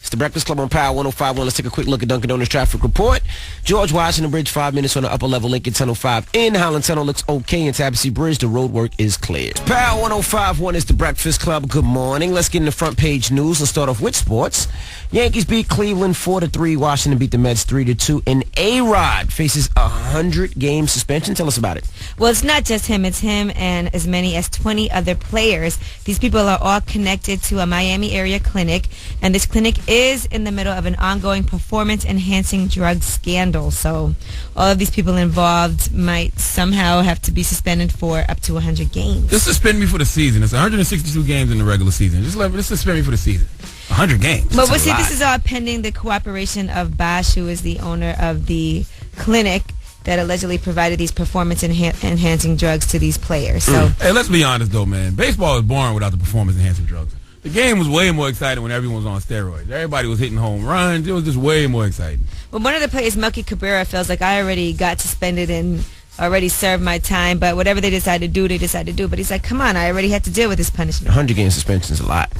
It's the Breakfast Club on Power 105.1. Let's take a quick look at Dunkin' Donuts traffic report. George Washington Bridge, 5 minutes on the upper level. Lincoln Tunnel 5 in. Highland Tunnel looks okay. In Tabassee Bridge, the road work is clear. Power 105.1 is the Breakfast Club. Good morning. Let's get in the front page news. Let's start off with sports. Yankees beat Cleveland 4-3. Washington beat the Mets 3-2. And A-Rod faces a 100-game suspension. Tell us about it. Well, it's not just him. It's him and as many as 20 other players. These people are all connected to a Miami area clinic, and this clinic is in the middle of an ongoing performance-enhancing drug scandal. So all of these people involved might somehow have to be suspended for up to 100 games. Just suspend me for the season. It's 162 games in the regular season. Just suspend me for the season. 100 games. But we'll see, this is all pending the cooperation of Bosch, who is the owner of the clinic that allegedly provided these performance-enhancing drugs to these players. So, Hey, let's be honest, though, man. Baseball is boring without the performance-enhancing drugs. The game was way more exciting when everyone was on steroids. Everybody was hitting home runs. It was just way more exciting. well, one of the players, Melky Cabrera, feels like I already got suspended and already served my time, but whatever they decide to do, they decide to do. But he's like, come on, I already had to deal with this punishment. 100-game suspension is a lot.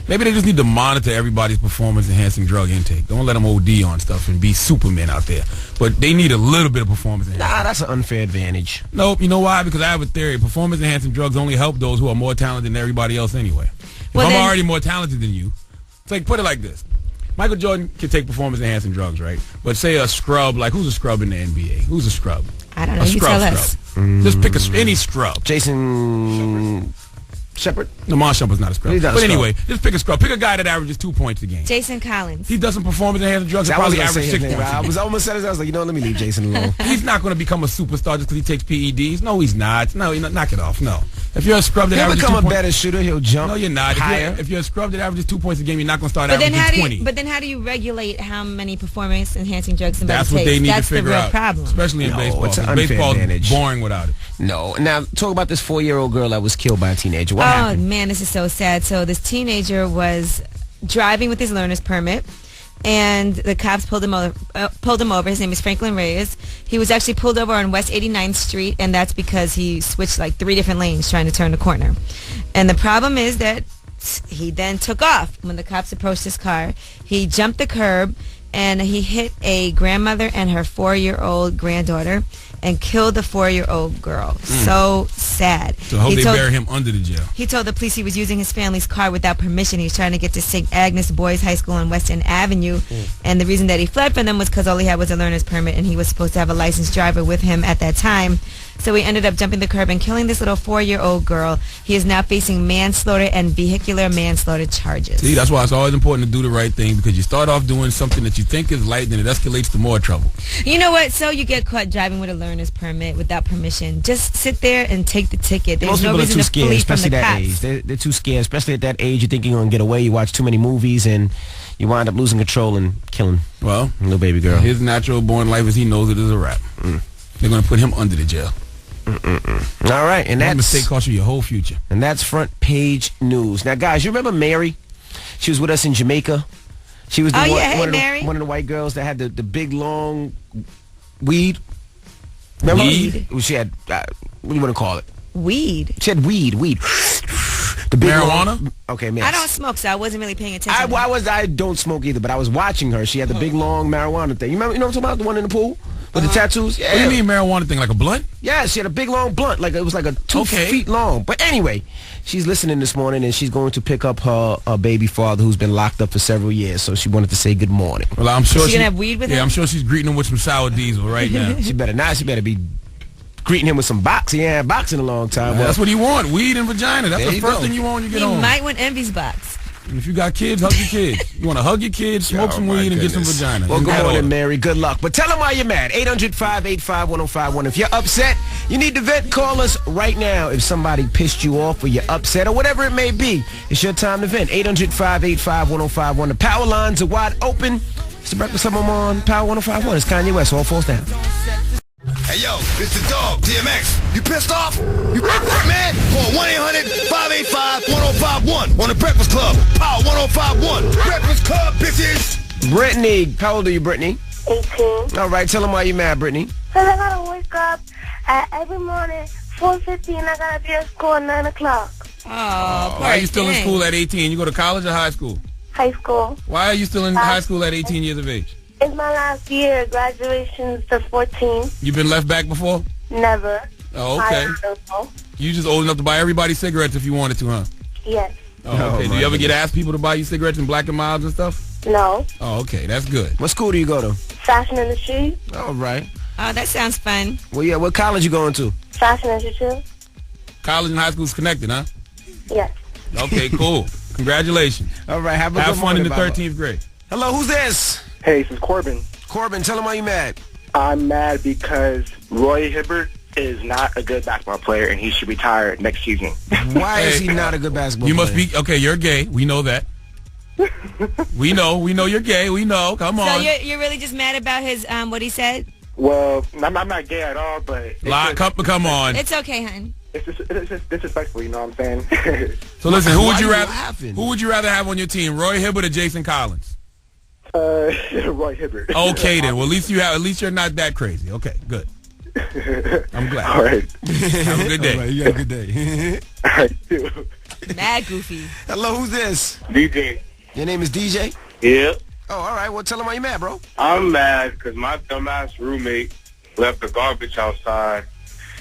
Maybe they just need to monitor everybody's performance-enhancing drug intake. Don't let them OD on stuff and be Superman out there. But they need a little bit of performance-enhancing. Nah, that's an unfair advantage. Nope. You know why? Because I have a theory. Performance-enhancing drugs only help those who are more talented than everybody else anyway. If I'm already more talented than you, it's like, put it like this. Michael Jordan can take performance-enhancing drugs, right? But say a scrub, like who's a scrub in the NBA? Who's a scrub? I don't know. You tell us. Just pick any scrub. Jason Shepard? No, Mon Shumpert's not a scrub. But anyway, just pick a scrub. Pick a guy that averages 2 points a game. Jason Collins. He does some performance-enhancing drugs. Probably average 6 points. I was almost said it. I was like, you know, let me leave Jason alone. He's not going to become a superstar just because he takes PEDs. No, he's not. No, knock it off. No. If you're a scrub that He'll averages become 2 a better shooter. He'll jump. No, you're not. Higher. If you're a scrub that averages 2 points a game, you're not going to start averaging 20. But then how do you regulate how many performance-enhancing drugs somebody takes? That's what they need to figure out. That's the real problem. Especially in baseball. It's an unfair baseball's advantage. boring without it. No. Now, talk about this 4-year-old girl that was killed by a teenager. What happened? Oh, man, this is so sad. So this teenager was driving with his learner's permit, and the cops pulled him over. His name is Franklin Reyes. He was actually pulled over on West 89th Street, and that's because he switched like 3 different lanes trying to turn the corner. And the problem is that he then took off. When the cops approached his car, he jumped the curb, and he hit a grandmother and her 4-year-old granddaughter and killed the 4-year-old girl. So sad. So I hope they bury him under the jail. He told the police he was using his family's car without permission. He was trying to get to St. Agnes Boys High School on West End Avenue. And the reason that he fled from them was because all he had was a learner's permit, and he was supposed to have a licensed driver with him at that time. So he ended up jumping the curb and killing this little 4-year-old girl. He is now facing manslaughter and vehicular manslaughter charges. See, that's why it's always important to do the right thing, because you start off doing something that you think is light, then it escalates to more trouble. You know what? So you get caught driving with a learner's permit without permission. Just sit there and take the ticket. There's Most no people are reason too to scared, flee from especially the that cops. age. They're too scared, especially at that age. You think you're going to get away. You watch too many movies, and you wind up losing control and killing Well, a little baby girl. his natural born life as he knows it is a wrap. They're going to put him under the jail. All right, and That that's mistake cost you your whole future. and that's front page news. Now, guys, you remember Mary? She was with us in Jamaica. She was the Oh, one, yeah. Hey, one, of Mary. one of the white girls that had the big long weed. Remember? Weed? She had what do you want to call it? Weed. She had weed. The big Marijuana? long- okay, man. I don't smoke, so I wasn't really paying attention. I don't smoke either, but I was watching her. She had the big long marijuana thing. You remember? You know what I'm talking about? The one in the pool with the tattoos. Yeah. What do you mean marijuana thing, like a blunt? Yeah, she had a big long blunt, like it was like a 2 feet long. But anyway, she's listening this morning, and she's going to pick up her baby father who's been locked up for several years. So she wanted to say good morning. Well, I'm sure She gonna have weed with him? I'm sure she's greeting him with some sour diesel right now. She better not. She better be greeting him with some boxing. He ain't had boxing in a long time. Well, that's what you want, weed and vagina. That's There the you first go. thing you want when you get You home. might want Envy's box. And if you got kids, hug your kids. You want to hug your kids, smoke some weed, and get some vagina. Well, In good that morning, order. Mary. Good luck. But tell them why you're mad. 800-585-1051. If you're upset, you need to vent. Call us right now. If somebody pissed you off or you're upset or whatever it may be, it's your time to vent. 800-585-1051. The power lines are wide open. It's the Breakfast Club on Power 105.1. It's Kanye West. All falls down. Hey, yo, it's the dog, DMX. You pissed off? You mad? Call 1-800-585-1051 on the Breakfast Club. Power 105.1. Breakfast Club, bitches. Brittany. How old are you, Brittany? 18. All right. Tell them why you're mad, Brittany. Because I gotta wake up every morning, 4:50, and I gotta be at school at 9 o'clock. Oh, Why are you still in school at 18? You go to college or high school? High school. Why are you still in high school at 18 years of age? It's my last year. Graduation's the 14th. You been left back before? Never. Oh, okay. I don't know. You just old enough to buy everybody cigarettes if you wanted to, huh? Yes. Oh, okay. Do you ever get asked people to buy you cigarettes in Black and Milds and stuff? No. Oh, okay. That's good. What school do you go to? Fashion industry. All right. Oh, that sounds fun. Well, yeah, what college you going to? Fashion industry. College and high school's connected, huh? Yes. Okay, cool. Congratulations. All right, have a Have good fun in the morning, 13th grade. Hello, who's this? Hey, this is Corbin. Corbin, tell him why you mad. I'm mad because Roy Hibbert is not a good basketball player, and he should retire next season. Why is he not a good basketball You player? must be, okay, you're gay. We know that. we know you're gay. We know. Come on. So you're really just mad about his what he said? Well, I'm not gay at all, but Come on. It's okay, hun. it's just disrespectful. You know what I'm saying? So listen, who would Why you you rather? laughing? Who would you rather have on your team, Roy Hibbert or Jason Collins? Roy Hibbert. Okay then. Well, at least you're not that crazy. Okay, good. I'm glad. All right. Have a good day. All right, you got a good day. All right, too. Mad goofy. Hello, who's this? DJ. Your name is DJ? Yeah. Oh, all right. Well, tell him why you mad, bro. I'm mad because my dumbass roommate left the garbage outside,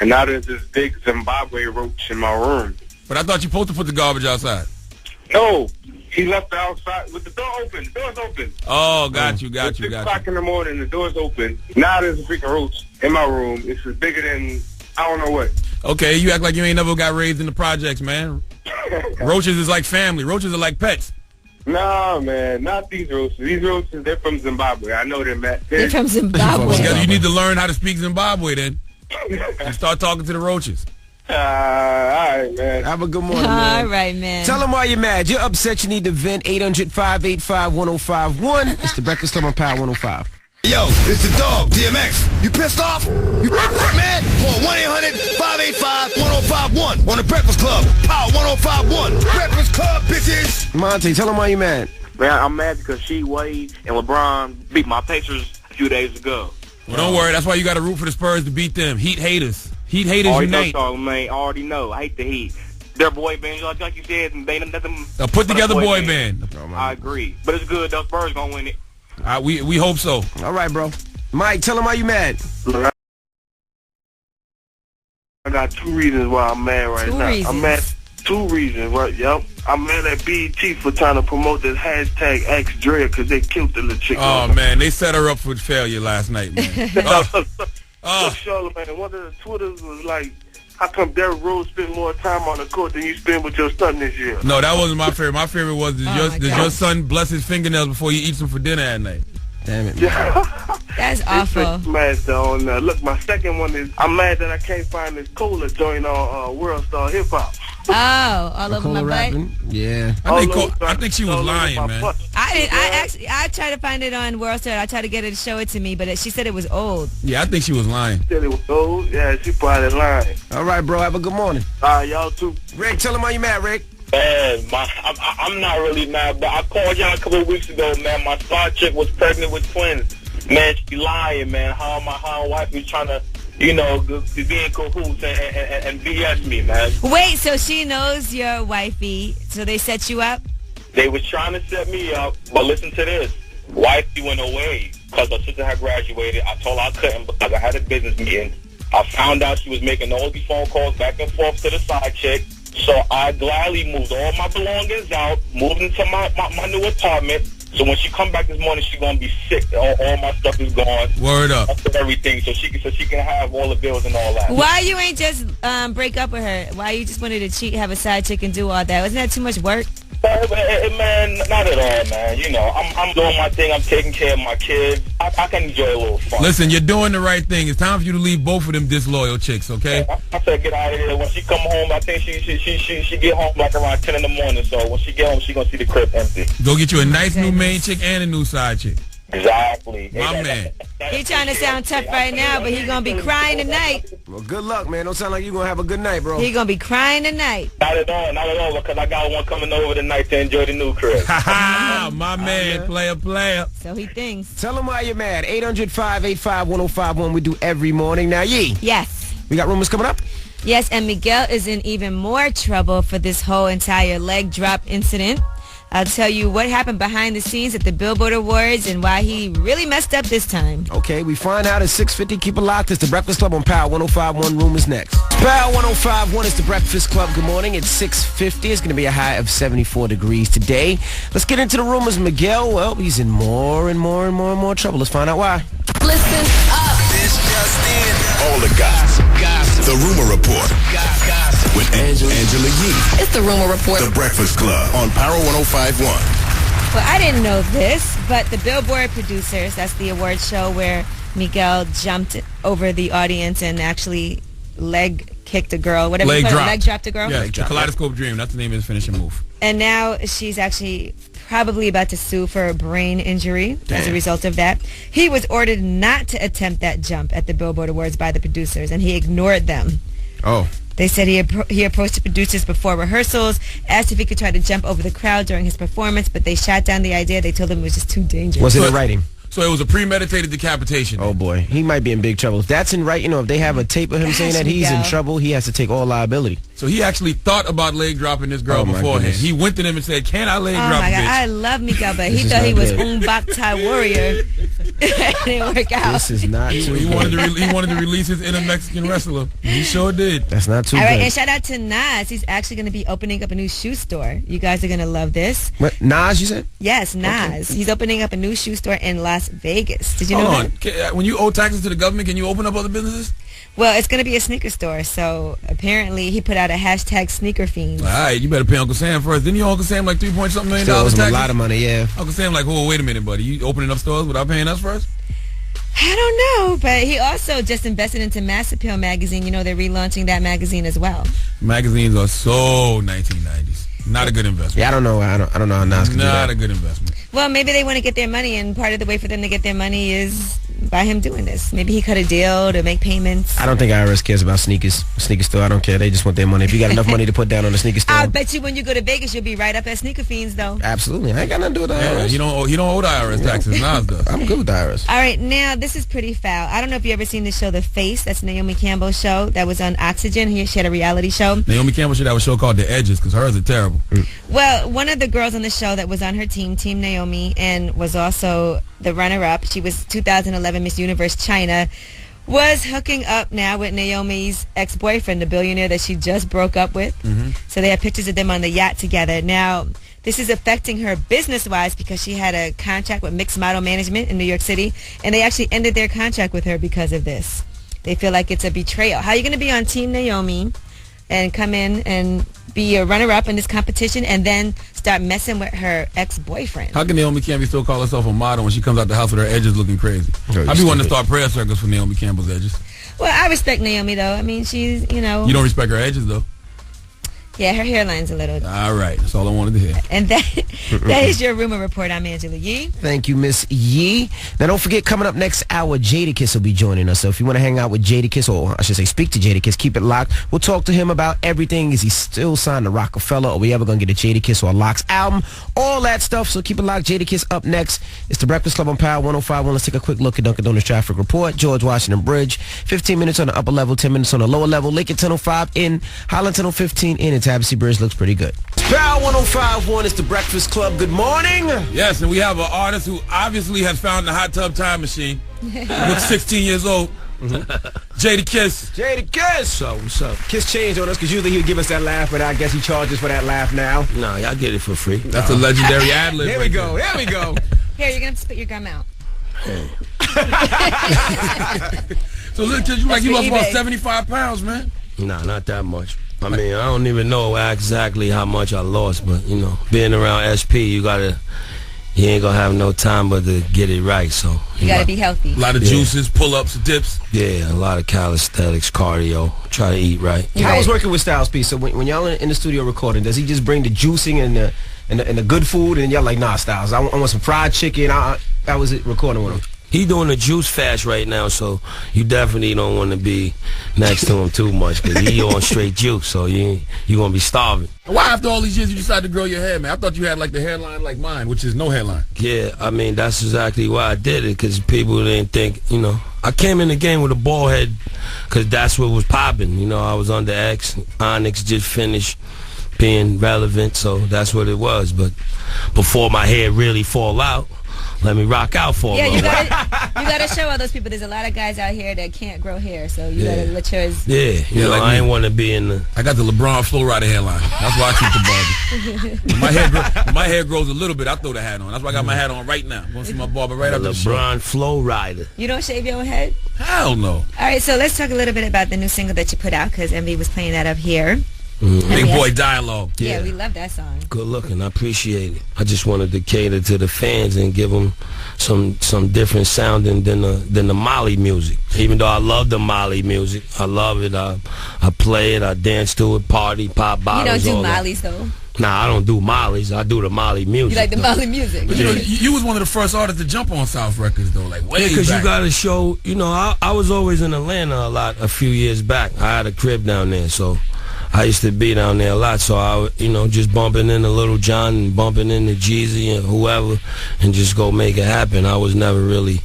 and now there's this big Zimbabwe roach in my room. But I thought you supposed to put the garbage outside. No, he left it outside with the door open. The door's open. Oh, got you. It's 6 o'clock in the morning. The door's open. Now there's a freaking roach in my room. It's bigger than I don't know what. Okay, you act like you ain't never got raised in the projects, man. Roaches is like family. Roaches are like pets. Nah, man, not these roaches. These roaches, they're from Zimbabwe. I know them, man. You're from Zimbabwe. You need to learn how to speak Zimbabwe then. And start talking to the roaches. All right, man. Have a good morning, man. All right, man. Tell them why you're mad. You're upset. You need to vent. 800-585-1051. It's the Breakfast Club on Power 105. Yo, it's the dog, DMX. You pissed off? You mad? Call 1-800-585-1051 on the Breakfast Club. Power 1051. Breakfast Club, bitches. Monte, tell them why you mad. Man, I'm mad because Wade, and LeBron beat my Pacers a few days ago. Well, don't worry. That's why you got to root for the Spurs to beat them. Heat haters. Heat haters unite. I already know. I hate the Heat. Their boy band, like you said, they nothing. A put together boy band. I agree, but it's good. Those Spurs gonna win it. We hope so. All right, bro. Mike, tell them why you mad. I got 2 reasons why I'm mad right now. I'm mad. 2 reasons, right? Yep. I'm mad at BET for trying to promote this hashtag #XDre because they killed the little chick. Oh man, they set her up for failure last night, man. Charlamagne, one of the Twitters was like, how come Derrick Rose spent more time on the court than you spent with your son this year? No, that wasn't my favorite. My favorite was does your son bless his fingernails before he eats them for dinner at night? Damn it. That's awful. Look, my second one is I'm mad that I can't find this cola joint on World Star Hip Hop. Oh, all over my butt. Rapping? Yeah. I think she was lying, man. I tried to find it on World Star. I tried to get her to show it to me, but she said it was old. Yeah, I think she was lying. Said it was old? Yeah, she probably lying. All right, bro. Have a good morning. All right, y'all too. Rick, tell them why you mad, Rick. Man, I'm not really mad, but I called y'all a couple of weeks ago, man. My star chick was pregnant with twins. Man, she lying, man. How my wife was trying to, be in cahoots and BS me, man. Wait, so she knows your wifey, so they set you up? They was trying to set me up, but listen to this. Wifey went away because her sister had graduated. I told her I couldn't because I had a business meeting. I found out she was making all these phone calls back and forth to the side chick. So I gladly moved all my belongings out, moved into my new apartment. So when she come back this morning, she gonna be sick. All my stuff is gone. Word up. Everything, so she can have all the bills and all that. Why you ain't just break up with her? Why you just wanted to cheat, have a side chick, and do all that? Wasn't that too much work? Man, not at all, man. I'm doing my thing. I'm taking care of my kids. I can enjoy a little fun. Listen, you're doing the right thing. It's time for you to leave both of them disloyal chicks, okay? I said get out of here. When she come home, I think she get home like around 10 in the morning. So when she get home, she gonna see the crib empty. Go get you a nice new main chick and a new side chick. Exactly. My man. He trying to sound tough right now, but he gonna be crying tonight. Well, good luck, man. Don't sound like you gonna have a good night, bro. He gonna be crying tonight. Not at all, because I got one coming over tonight to enjoy the new crib. My man, player. So he thinks. Tell them why you're mad. 800-585-1051. We do every morning. Now, Yee. Yes. We got rumors coming up? Yes, and Miguel is in even more trouble for this whole entire leg drop incident. I'll tell you what happened behind the scenes at the Billboard Awards and why he really messed up this time. Okay, we find out at 6:50. Keep it locked. It's The Breakfast Club on Power 105.1. Room is next. Power 105.1 is The Breakfast Club. Good morning. It's 6:50. It's going to be a high of 74 degrees today. Let's get into the rumors. Miguel, well, he's in more and more trouble. Let's find out why. Listen up. This just in. All the gossip. The Rumor Report. Gossip. With Angela Yee. It's the Rumor Report. The Breakfast Club on Power 105.1. Well, I didn't know this, but the Billboard producers, that's the award show where Miguel jumped over the audience and actually leg kicked a girl, whatever leg you call it, dropped. leg dropped a girl. Yeah, the Kaleidoscope Dream. That's the name of his finishing move. And now she's actually probably about to sue for a brain injury as a result of that. He was ordered not to attempt that jump at the Billboard Awards by the producers, and he ignored them. Oh. They said he approached the producers before rehearsals, asked if he could try to jump over the crowd during his performance, but they shot down the idea. They told him it was just too dangerous. Was it in writing? So it was a premeditated decapitation. Oh, boy. He might be in big trouble. If that's in writing, or if they have a tape of him saying that he's in trouble, he has to take all liability. So he actually thought about leg dropping this girl beforehand. Goodness. He went to them and said, "Can I leg drop my God. bitch?" I love Miguel, but he thought he was Bak Thai warrior. It didn't work out. This is not too He good. wanted to release his inner Mexican wrestler. He sure did. That's not too All good. right, and shout out to Nas. He's actually going to be opening up a new shoe store. You guys are going to love this. What, Nas, you said? Yes, Nas. He's opening up a new shoe store in Las Vegas. Did you know Hold that? on. When you owe taxes to the government, can you open up other businesses? Well, it's going to be a sneaker store, so apparently he put out a hashtag sneaker fiends. All right, you better pay Uncle Sam first. Didn't you owe Uncle Sam like $3.something million Still owes him a taxes? lot of money, yeah. Uncle Sam like, oh, wait a minute, buddy. You opening up stores without paying us first? I don't know, but he also just invested into Mass Appeal magazine. You know, they're relaunching that magazine as well. Magazines are so 1990s. Not a good investment. Yeah, I don't know how Nas can do that. Not a good investment. Well, maybe they want to get their money, and part of the way for them to get their money is by him doing this. Maybe he cut a deal to make payments. I don't think IRS cares about sneakers. Sneaker store, I don't care. They just want their money. If you got enough money to put down on the sneaker store. I bet you when you go to Vegas, you'll be right up at Sneaker Fiends, though. Absolutely. I ain't got nothing to do with the IRS. You don't owe the IRS taxes. Nas does. I'm good with the IRS. All right, now this is pretty foul. I don't know if you ever seen the show The Face. That's Naomi Campbell's show that was on Oxygen. She had a reality show. Naomi Campbell should have a show called The Edges because hers are terrible. Well, one of the girls on the show that was on her team, Team Naomi, and was also the runner-up, she was 2011 Miss Universe China, was hooking up now with Naomi's ex-boyfriend, the billionaire that she just broke up with. So they have pictures of them on the yacht together. Now, this is affecting her business-wise because she had a contract with Mixed Model Management in New York City, and they actually ended their contract with her because of this. They feel like it's a betrayal. How are you going to be on Team Naomi and come in and be a runner-up in this competition and then start messing with her ex-boyfriend? How can Naomi Campbell still call herself a model when she comes out the house with her edges looking crazy? I be wanting to start prayer circles for Naomi Campbell's edges. Well, I respect Naomi, though. I mean, she's, you know. You don't respect her edges, though? Yeah, her hairline's a little. All right. That's all I wanted to hear. And that is your rumor report. I'm Angela Yee. Thank you, Miss Yee. Now, don't forget, coming up next hour, Jadakiss will be joining us. So if you want to hang out with Jadakiss, or I should say speak to Jadakiss, keep it locked. We'll talk to him about everything. Is he still signed to Rockefeller? Are we ever going to get a Jadakiss or a Locks album? All that stuff. So keep it locked. Jadakiss up next. It's the Breakfast Club on Power 105.1. Let's take a quick look at Dunkin' Donuts traffic report. George Washington Bridge, 15 minutes on the upper level, 10 minutes on the lower level. Lincoln Tunnel 5 in, Highland Tunnel 15 in, and Tabassy Bridge looks pretty good. Power 105.1 is the Breakfast Club. Good morning. Yes, and we have an artist who obviously has found the hot tub time machine. Looks 16 years old. Jadakiss. Jadakiss. So, what's up? Kiss changed on us because usually he would give us that laugh, but I guess he charges for that laugh now. No, y'all get it for free. That's a legendary ad-lib. There we go. There we go. Here, you're going to have to spit your gum out. So look, you lost about 75 pounds, man. Nah, not that much. I mean, I don't even know exactly how much I lost, but, you know, being around SP, you ain't gonna have no time but to get it right, so. You gotta be healthy. A lot of juices, pull-ups, dips. Yeah, a lot of calisthenics, cardio, try to eat right. How was working with Styles P? So when y'all in the studio recording, does he just bring the juicing and the good food, and y'all like, nah, Styles, I want some fried chicken? How was it recording with him? He doing a juice fast right now, so you definitely don't want to be next to him too much, because he on straight juice, so you gonna be starving. Why after all these years you decided to grow your hair, man? I thought you had like the hairline like mine, which is no hairline. Yeah, I mean, that's exactly why I did it, because people didn't think, you know. I came in the game with a bald head because that's what was popping. You know, I was under X. Onyx just finished being relevant, so that's what it was. But before my hair really fall out, let me rock out for a little while. You gotta show all those people. There's a lot of guys out here that can't grow hair, so you gotta let yours. Yeah, you know, like I ain't want to be in the. I got the LeBron Flow Rider hairline. That's why I keep the barber. When my hair grows a little bit, I throw the hat on. That's why I got my hat on right now. Want to see my barber right up the LeBron Flow Rider. You don't shave your own head? Hell no. All right, so let's talk a little bit about the new single that you put out, because Envy was playing that up here. Big Boy Dialogue. Yeah, we love that song. Good looking. I appreciate it. I just wanted to cater to the fans and give them some different sounding than the Molly music. Even though I love the Molly music, I love it. I play it. I dance to it. Party, pop bottles. You don't do Molly's though. Nah, I don't do Molly's. I do the Molly music. You like the Molly music? But you was one of the first artists to jump on South Records though, like way back. Because you got to show. You know, I was always in Atlanta a lot. A few years back, I had a crib down there, so I used to be down there a lot, so I, just bumping into Little John and bumping into Jeezy and whoever, and just go make it happen. I was never really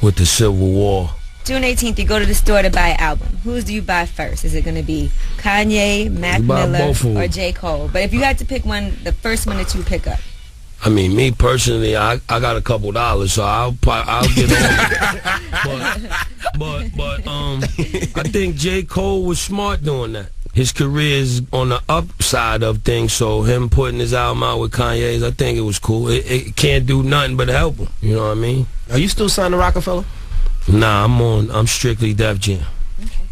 with the Civil War. June 18th, you go to the store to buy an album. Whose do you buy first? Is it going to be Kanye, Mac Miller, or J. Cole? But if you had to pick one, the first one that you pick up. I mean, me personally, I got a couple dollars, so I'll get on. But I think J. Cole was smart doing that. His career is on the upside of things, so him putting his album out with Kanye's, I think it was cool. It can't do nothing but help him. You know what I mean? Are you still signed to Rockefeller? Nah, I'm strictly Def Jam.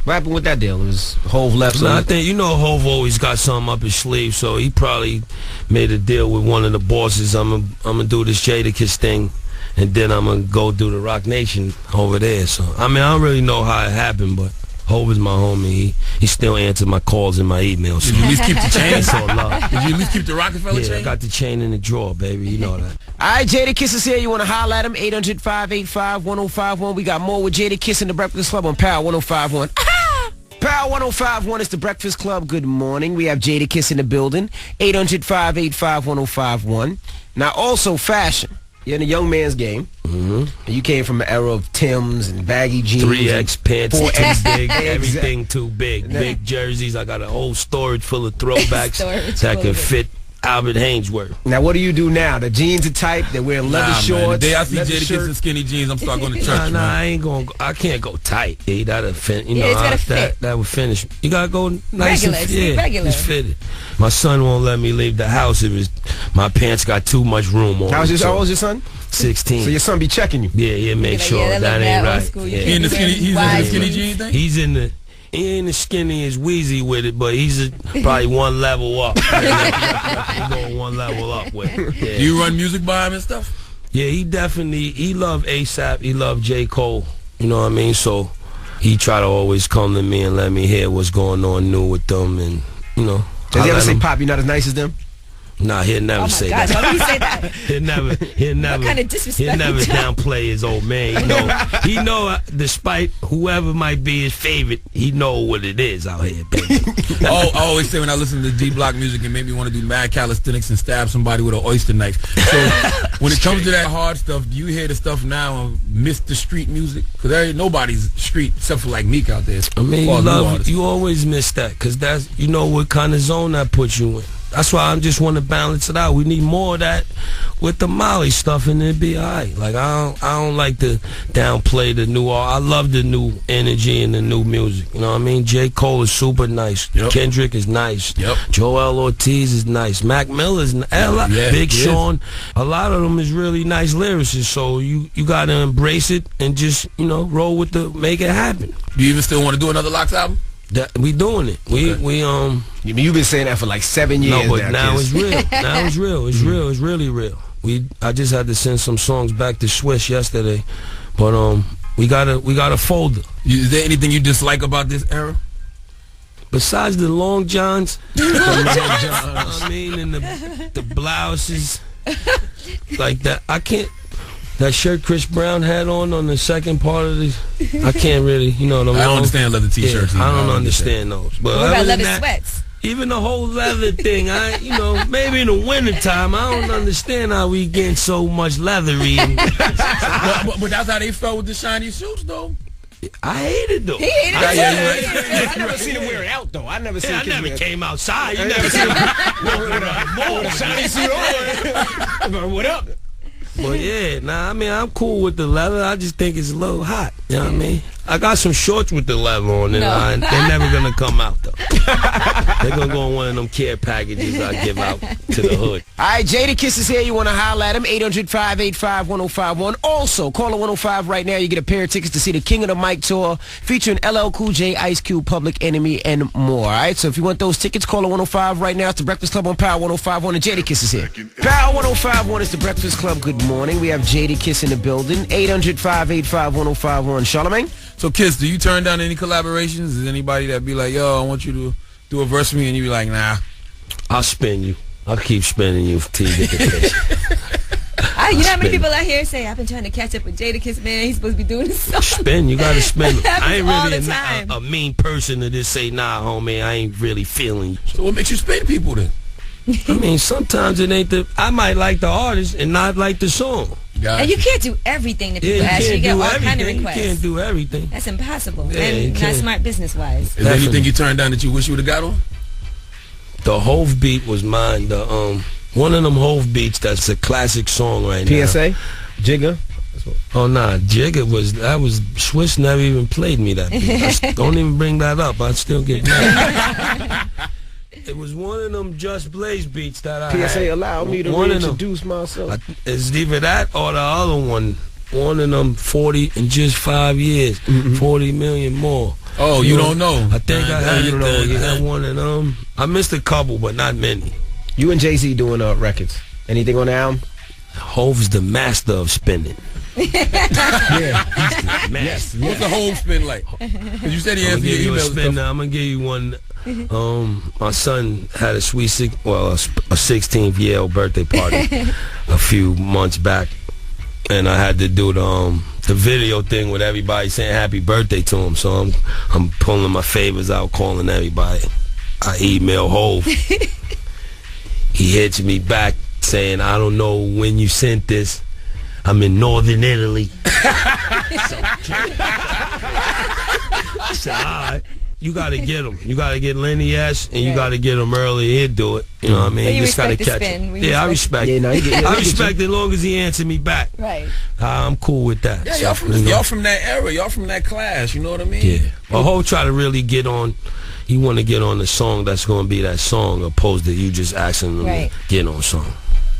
What happened with that deal? It was Hove left. I think Hove always got something up his sleeve, so he probably made a deal with one of the bosses. I'm gonna do this Jadakiss thing, and then I'm gonna go do the Rock Nation over there. So I mean, I don't really know how it happened, but Hove is my homie. He still answers my calls and my emails. Did you at least keep the chain? That's all love. Did you at least keep the Rockefeller chain? Yeah, I got the chain in the drawer, baby. You know that. All right, Jadakiss is here. You want to holler at him? 800-585-1051. We got more with Jadakiss in the Breakfast Club on Power 105.1. Power 105.1 is the Breakfast Club. Good morning. We have Jadakiss in the building. 800-585-1051. Now, also fashion. You're in a young man's game. And you came from an era of Timbs and baggy jeans. 3X pants, 4X big, everything too big. Big jerseys. I got a whole storage full of throwbacks that could fit Albert Hainsworth. Now, what do you do now? The jeans are tight. They're wearing leather shorts. Man, the day I see Jadakiss in skinny jeans, I'm starting going to church. I can't go tight. That'll fit. That would finish. You gotta go nice regular, regular. It's fitted. My son won't let me leave the house. My pants got too much room on. How old is your son? 16. So your son be checking you? Yeah, he'll make sure that ain't right. He's in the skinny jeans thing? He ain't as skinny as Weezy with it, but he's probably one level up. He's going one level up with it. Yeah. Do you run music by him and stuff? Yeah, he loved ASAP. He loved J. Cole. You know what I mean? So he try to always come to me and let me hear what's going on new with them. And, Does he ever say, Pop, you're not as nice as them? Nah, he'll never say that. Why would you say that? He'll never what kind of disrespect? He'll never downplay his old man. He know despite whoever might be his favorite, he know what it is out here, baby. I always say when I listen to D-Block music, it made me want to do mad calisthenics and stab somebody with an oyster knife. So when it comes to that hard stuff, do you hear the stuff now and miss the street music? Because there ain't nobody's street except for like Meek out there. I mean, you always miss that because that's what kind of zone that puts you in. That's why I just want to balance it out. We need more of that with the Molly stuff, and it'd be all right. Like I don't like to downplay the new art. I love the new energy and the new music. You know what I mean? J. Cole is super nice. Yep. Kendrick is nice. Yep. Joel Ortiz is nice. Mac Miller's Big Sean. A lot of them is really nice lyricists. So you got to embrace it and just roll with make it happen. Do you even still want to do another Locks album? We doing it. You've been saying that for like 7 years. No, but now it's real. Now it's real. It's real. It's really real. I just had to send some songs back to Swiss yesterday, but we got a folder. Is there anything you dislike about this era? Besides the long johns, I mean, and the blouses like that. I can't. That shirt Chris Brown had on the second part of this, I can't really, what I mean? I don't understand leather t-shirts. Yeah, I don't understand those. But what about leather sweats? Even the whole leather thing, maybe in the wintertime, I don't understand how we getting so much leathery. But that's how they felt with the shiny suits, though. I hated them. He hated it. I never seen him wear it out though. I never seen. I never came outside. You never seen him walking around the mall. Shiny suit on. What up? Well, yeah, I mean, I'm cool with the leather. I just think it's a little hot. You know what I mean? I got some shorts with the leather on, and they're never going to come out, though. They're going to go in one of them care packages I give out to the hood. All right, Jadakiss is here. You want to holler at him, 800-585-1051. Also, caller 105 right now. You get a pair of tickets to see the King of the Mic tour featuring LL Cool J, Ice Cube, Public Enemy, and more. All right, so if you want those tickets, caller 105 right now. It's the Breakfast Club on Power 105.1, and Jadakiss is here. Power 105.1 is the Breakfast Club. Good morning. We have Jadakiss in the building. 800-585-1051. Charlamagne? So, Kiss, do you turn down any collaborations? Is anybody that be like, yo, I want you to do a verse for me, and you be like, nah? I'll spin you. I'll keep spinning you till you get the Kiss. You know how many people out here say, I've been trying to catch up with Jadakiss, man. He's supposed to be doing this song. Spin. You got to spin. I ain't all really the time. a mean person to just say, nah, homie, I ain't really feeling you. So what makes you spin people then? I mean, sometimes it ain't I might like the artist and not like the song. And you can't do everything that people ask you. You get all kind of requests. You can't do everything. That's impossible. And not smart business-wise. Is there anything you turned down that you wish you would have got on? The Hove beat was mine. The one of them Hove beats that's a classic song right now. PSA? Jigga? Oh, nah. Jigga was Swiss never even played me that beat. Don't even bring that up. I'd still get mad. It was one of them Just Blaze beats that I PSA had. allowed me to reintroduce myself. It's either that or the other one. One of them 40 in just 5 years. 40 million more. Oh, you don't know. I think I had one of them. I missed a couple, but not many. You and Jay-Z doing records. Anything on the album? Hove's the master of spinning. Yeah. Yes. What's the whole spin like? Because you said he answered your email. I'm going to give you one. My son had a 16th year old birthday party a few months back, and I had to do the video thing with everybody saying happy birthday to him. So I'm pulling my favors out, calling everybody. I email Hove. He hits me back saying, I don't know when you sent this. I'm in northern Italy. I said, all right. You got to get him. You got to get Lenny S. and you got to get him early. He'll do it. You know what I mean? But you just got to respect the catch spin. him. Yeah, I respect it. I respect it as long as he answered me back. Right. I'm cool with that. Yeah, y'all from that era. Y'all from that class. You know what I mean? Yeah. Well, Ho try to really get on. He want to get on the song that's going to be that song, opposed to you just asking him to get on song.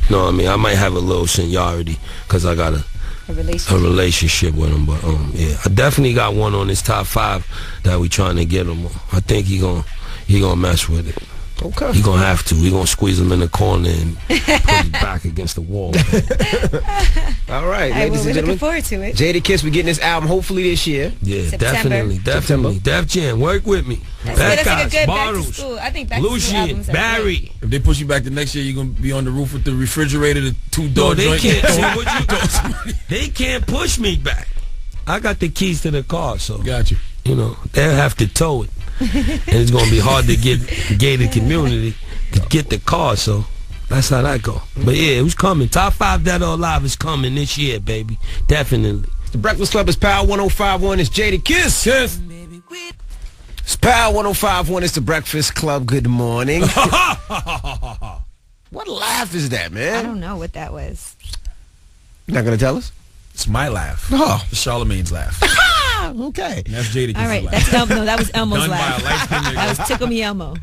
You know what I mean? I might have a little seniority because I got a relationship with him, but yeah, I definitely got one on his top 5 that we trying to get him on. I think he gonna mess with it. Okay. He gonna have to. We gonna squeeze him in the corner and put his back against the wall. All right, ladies and gentlemen. Looking forward to it. Jadakiss, we getting this album hopefully this year. Yeah, September. definitely. Def Jam, work with me. That's like a good back to school. I think back to school albums are Barry. great. If they push you back the next year, you're gonna be on the roof with the refrigerator, the 2-door they joint. can't. They can't push me back. I got the keys to the car, so got you. You know, they'll have to tow it, and it's gonna be hard to get gated community to get the car. So that's how that go. But yeah, it was coming. Top 5 Dead or Alive is coming this year, baby. Definitely. The Breakfast Club is Power 105.1. It's Jadakiss. Yes. It's Power 105.1. It's the Breakfast Club. Good morning. What laugh is that, man? I don't know what that was. You're not gonna tell us? It's my laugh. Oh, it's Charlamagne's laugh. Okay. And that's Jadakiss' All right, laugh. that was Elmo's Done laugh. by a light-skinned nigga. That was Tickle Me Elmo.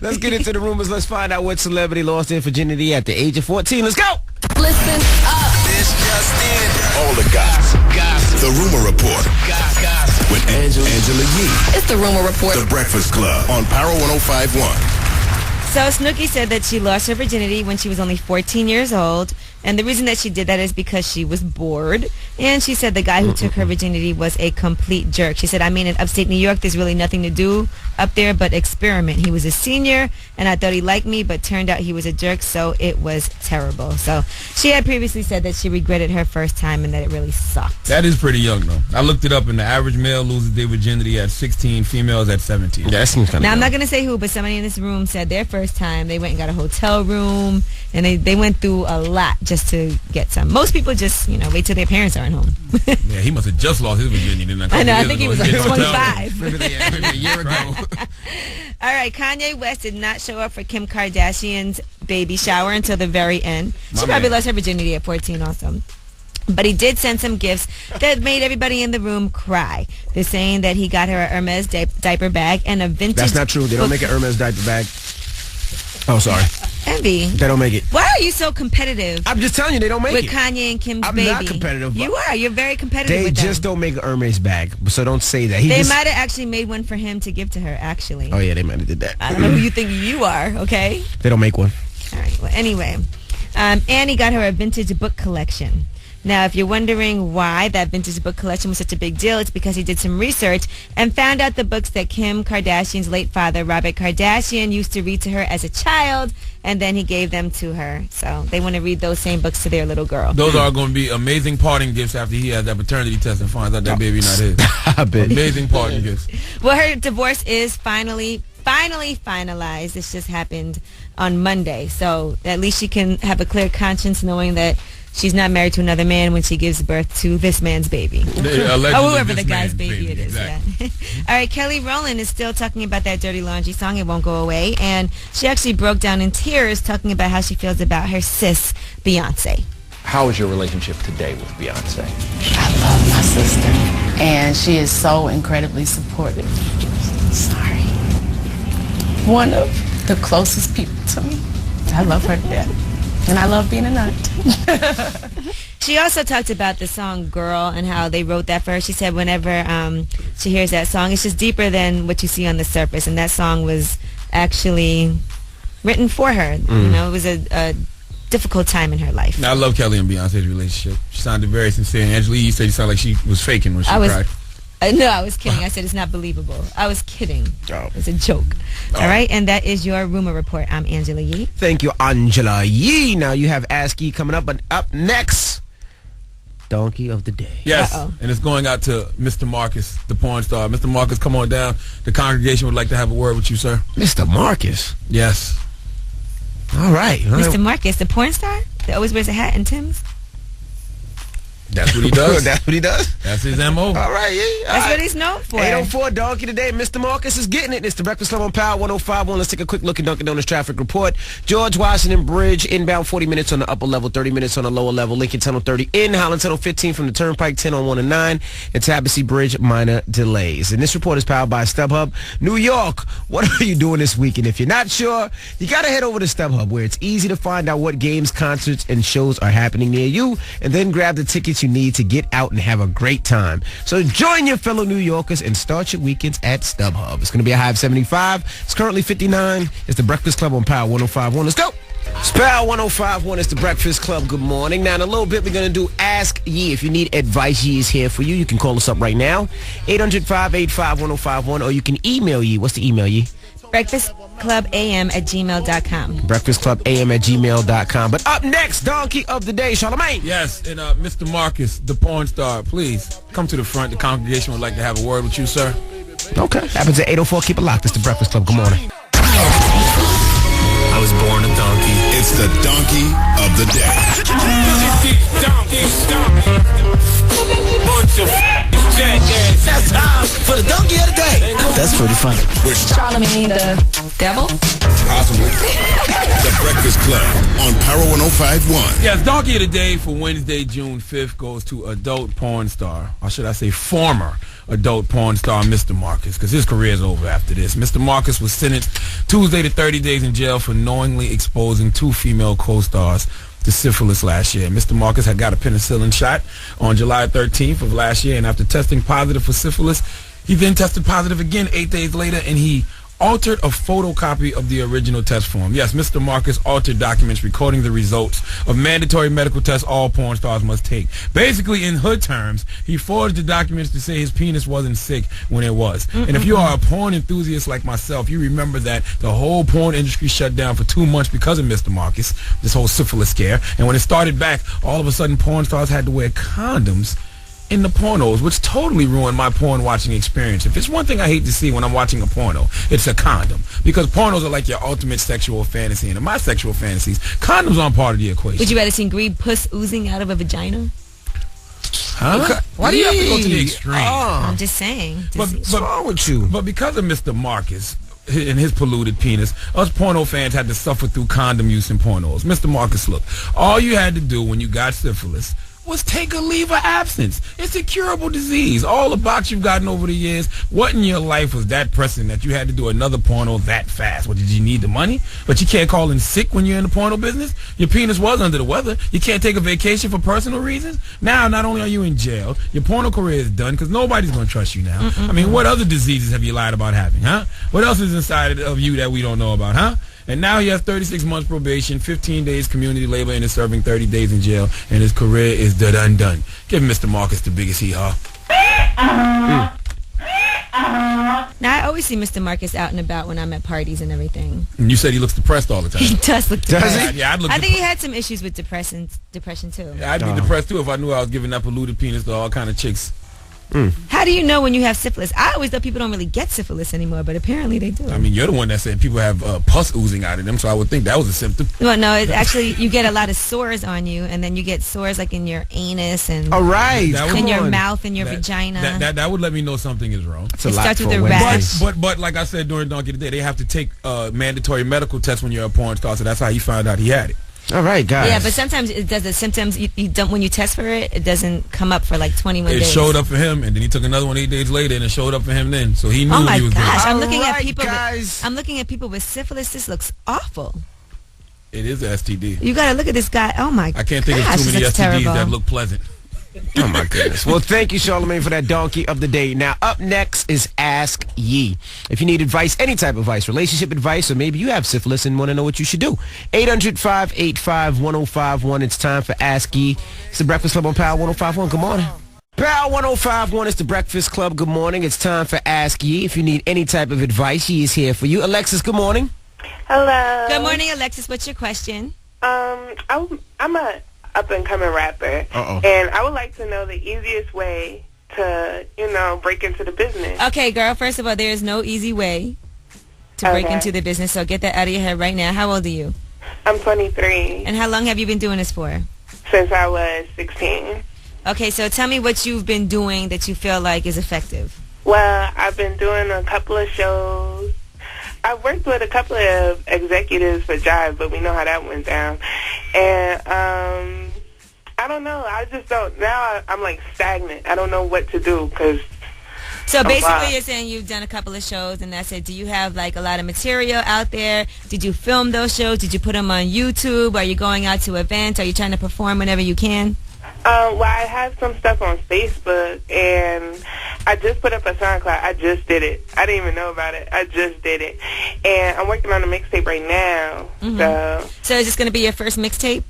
Let's get into the rumors. Let's find out what celebrity lost their virginity at the age of 14. Let's go. Listen up. This just in. All the gossip. The Rumor Report. With Angela Yee. It's the Rumor Report. The Breakfast Club on Power 105.1. So Snooki said that she lost her virginity when she was only 14 years old. And the reason that she did that is because she was bored. And she said the guy who took her virginity was a complete jerk. She said, I mean, in upstate New York, there's really nothing to do up there but experiment. He was a senior, and I thought he liked me, but turned out he was a jerk, so it was terrible. So she had previously said that she regretted her first time and that it really sucked. That is pretty young, though. I looked it up, and the average male loses their virginity at 16, females at 17. Yeah, that seems kind of Now, young. I'm not going to say who, but somebody in this room said their first time, they went and got a hotel room, and they went through a lot just to get some. Most people just, wait till their parents aren't home. Yeah, he must have just lost his virginity. I know, I think he was like 25. Maybe a year ago. All right, Kanye West did not show up for Kim Kardashian's baby shower until the very end. She probably lost her virginity at 14 also. But he did send some gifts that made everybody in the room cry. They're saying that he got her a Hermes diaper bag and a vintage... That's not true. They don't make an Hermes diaper bag. Oh, sorry. Envy. They don't make it. Why are you so competitive? I'm just telling you, they don't make with it. With Kanye and Kim's I'm baby. not competitive. You are. You're very competitive with them. They just don't make an Hermes bag, so don't say that. They might have actually made one for him to give to her, actually. Oh, yeah, they might have did that. I don't know who you think you are, okay? They don't make one. All right. Well, anyway. Annie got her a vintage book collection. Now, if you're wondering why that vintage book collection was such a big deal, it's because he did some research and found out the books that Kim Kardashian's late father, Robert Kardashian, used to read to her as a child, and then he gave them to her. So they want to read those same books to their little girl. Those are going to be amazing parting gifts after he has that paternity test and finds out that baby not his. I bet. Amazing parting gifts. Well, her divorce is finally finalized. This just happened on Monday. So at least she can have a clear conscience knowing that she's not married to another man when she gives birth to this man's baby. Or whoever the guy's baby it is. Exactly. Yeah. All right, Kelly Rowland is still talking about that Dirty Laundry song, It Won't Go Away. And she actually broke down in tears talking about how she feels about her sis, Beyonce. How is your relationship today with Beyonce? I love my sister. And she is so incredibly supportive. Sorry. One of the closest people to me. I love her to death. And I love being a nut. She also talked about the song Girl and how they wrote that for her. She said whenever she hears that song, it's just deeper than what you see on the surface. And that song was actually written for her. It was a difficult time in her life. Now, I love Kelly and Beyonce's relationship. She sounded very sincere. And Angela Yee said she sounded like she was faking when she cried. No, I was kidding. I said it's not believable. I was kidding. Oh. It's a joke. All right, and that is your rumor report. I'm Angela Yee. Thank you, Angela Yee. Now you have Ask Yee coming up, but up next, Donkey of the Day. Yes, and it's going out to Mr. Marcus, the porn star. Mr. Marcus, come on down. The congregation would like to have a word with you, sir. Mr. Marcus? Yes. All right. Mr. Marcus, the porn star that always wears a hat and Tim's? That's what he does. That's what he does? That's his M.O. All right, yeah. That's what he's known for. 804 Donkey today. Mr. Marcus is getting it. It's the Breakfast Club on Power 105.1. Let's take a quick look at Dunkin' Donuts traffic report. George Washington Bridge, inbound 40 minutes on the upper level, 30 minutes on the lower level. Lincoln Tunnel 30 in, Holland Tunnel 15 from the Turnpike, 10 on 1 and 9. And Tabassy Bridge, minor delays. And this report is powered by StubHub. New York, what are you doing this weekend? If you're not sure, you got to head over to StubHub, where it's easy to find out what games, concerts, and shows are happening near you, and then grab the tickets you need to get out and have a great time. So join your fellow New Yorkers and start your weekends at StubHub. It's going to be a high of 75. It's currently 59. It's the Breakfast Club on Power 105.1. Let's go. It's Power 105.1. It's the Breakfast Club. Good morning. Now, in a little bit, we're going to do Ask Yee. If you need advice, Yee is here for you. You can call us up right now, 800-585-1051, or you can email Yee. What's the email, Yee? breakfastclubam@gmail.com. breakfastclubam@gmail.com. But up next, Donkey of the Day, Charlamagne. Yes, and Mr. Marcus, the porn star, please come to the front. The congregation would like to have a word with you, sir. Okay. Happens at 804. Keep it locked. It's the Breakfast Club. Good morning. I was born a donkey. It's the Donkey of the Day. That's time for the Donkey of the Day. That's pretty funny. Charlamagne the devil? Possibly. The Breakfast Club on Power 105.1. Yes, Donkey of the Day for Wednesday, June 5th goes to adult porn star, or should I say former adult porn star, Mr. Marcus, because his career is over after this. Mr. Marcus was sentenced Tuesday to 30 days in jail for knowingly exposing 2 female co-stars to syphilis last year. Mr. Marcus had got a penicillin shot on July 13th of last year, and after testing positive for syphilis, he then tested positive again 8 days later, and he altered a photocopy of the original test form. Yes, Mr. Marcus altered documents recording the results of mandatory medical tests all porn stars must take. Basically, in hood terms, he forged the documents to say his penis wasn't sick when it was. And if you are a porn enthusiast like myself, you remember that the whole porn industry shut down for 2 months because of Mr. Marcus, this whole syphilis scare. And when it started back, all of a sudden porn stars had to wear condoms in the pornos, which totally ruined my porn watching experience. If it's one thing I hate to see when I'm watching a porno, it's a condom. Because pornos are like your ultimate sexual fantasy. And in my sexual fantasies, condoms aren't part of the equation. Would you rather see green puss oozing out of a vagina? Huh? Okay. Why do you have to go to the extreme? I'm just saying. What's wrong with you? But because of Mr. Marcus and his polluted penis, us porno fans had to suffer through condom use in pornos. Mr. Marcus, look, all you had to do when you got syphilis was take a leave of absence. It's a curable disease. All the box you've gotten over the years, what in your life was that pressing that you had to do another porno that fast? What, did you need the money? But you can't call in sick when you're in the porno business? Your penis was under the weather. You can't take a vacation for personal reasons? Now, not only are you in jail, your porno career is done because nobody's going to trust you now. I mean, what other diseases have you lied about having, huh? What else is inside of you that we don't know about, huh? And now he has 36 months probation, 15 days community labor, and is serving 30 days in jail, and his career is done. Give Mr. Marcus the biggest hee-haw. Now, I always see Mr. Marcus out and about when I'm at parties and everything. And you said he looks depressed all the time. He does look depressed. Does he? Yeah, I think he had some issues with depression too. Yeah, I'd be depressed, too, if I knew I was giving that polluted penis to all kind of chicks. How do you know when you have syphilis? I always thought people don't really get syphilis anymore, but apparently they do. I mean, you're the one that said people have pus oozing out of them, so I would think that was a symptom. Well, no, it's actually you get a lot of sores on you, and then you get sores like in your anus and all right, in your mouth and your vagina. That would let me know something is wrong. It starts with a rash. But like I said during Donkey Today, they have to take mandatory medical tests when you're a porn star, so that's how he found out he had it. All right, guys. Yeah, but sometimes it does the symptoms. You don't when you test for it. It doesn't come up for like 21 days. It showed up for him, and then he took another one 8 days later, and it showed up for him then. So he knew he was gosh, good. I'm looking at people. I'm looking at people with syphilis. This looks awful. It is an STD. You got to look at this guy. Oh my! I can't think of too many STDs terrible. that look pleasant. Oh my goodness. Well, thank you, Charlamagne, for that donkey of the day. Now, up next is Ask Yee. If you need advice, any type of advice, relationship advice, or maybe you have syphilis and want to know what you should do, 800-585-1051. It's time for Ask Yee. It's the Breakfast Club on Power 105.1. Good morning. Power 105.1 is the Breakfast Club. Good morning. It's time for Ask Yee. If you need any type of advice, Yee is here for you. Alexis, good morning. Hello. Good morning, Alexis. What's your question? I'm a up-and-coming rapper, and I would like to know the easiest way to, break into the business. Okay, girl, first of all, there is no easy way to break into the business, so get that out of your head right now. How old are you? I'm 23. And how long have you been doing this for? Since I was 16. Okay, so tell me what you've been doing that you feel like is effective. Well, I've been doing a couple of shows. I've worked with a couple of executives for Jive, but we know how that went down. And I don't know. I just don't. Now I'm like stagnant. I don't know what to do because. So basically, you're saying you've done a couple of shows, and that's it. Do you have like a lot of material out there? Did you film those shows? Did you put them on YouTube? Are you going out to events? Are you trying to perform whenever you can? Well, I have some stuff on Facebook, and I just put up a SoundCloud. I just did it. I didn't even know about it. I just did it. And I'm working on a mixtape right now. So is this going to be your first mixtape?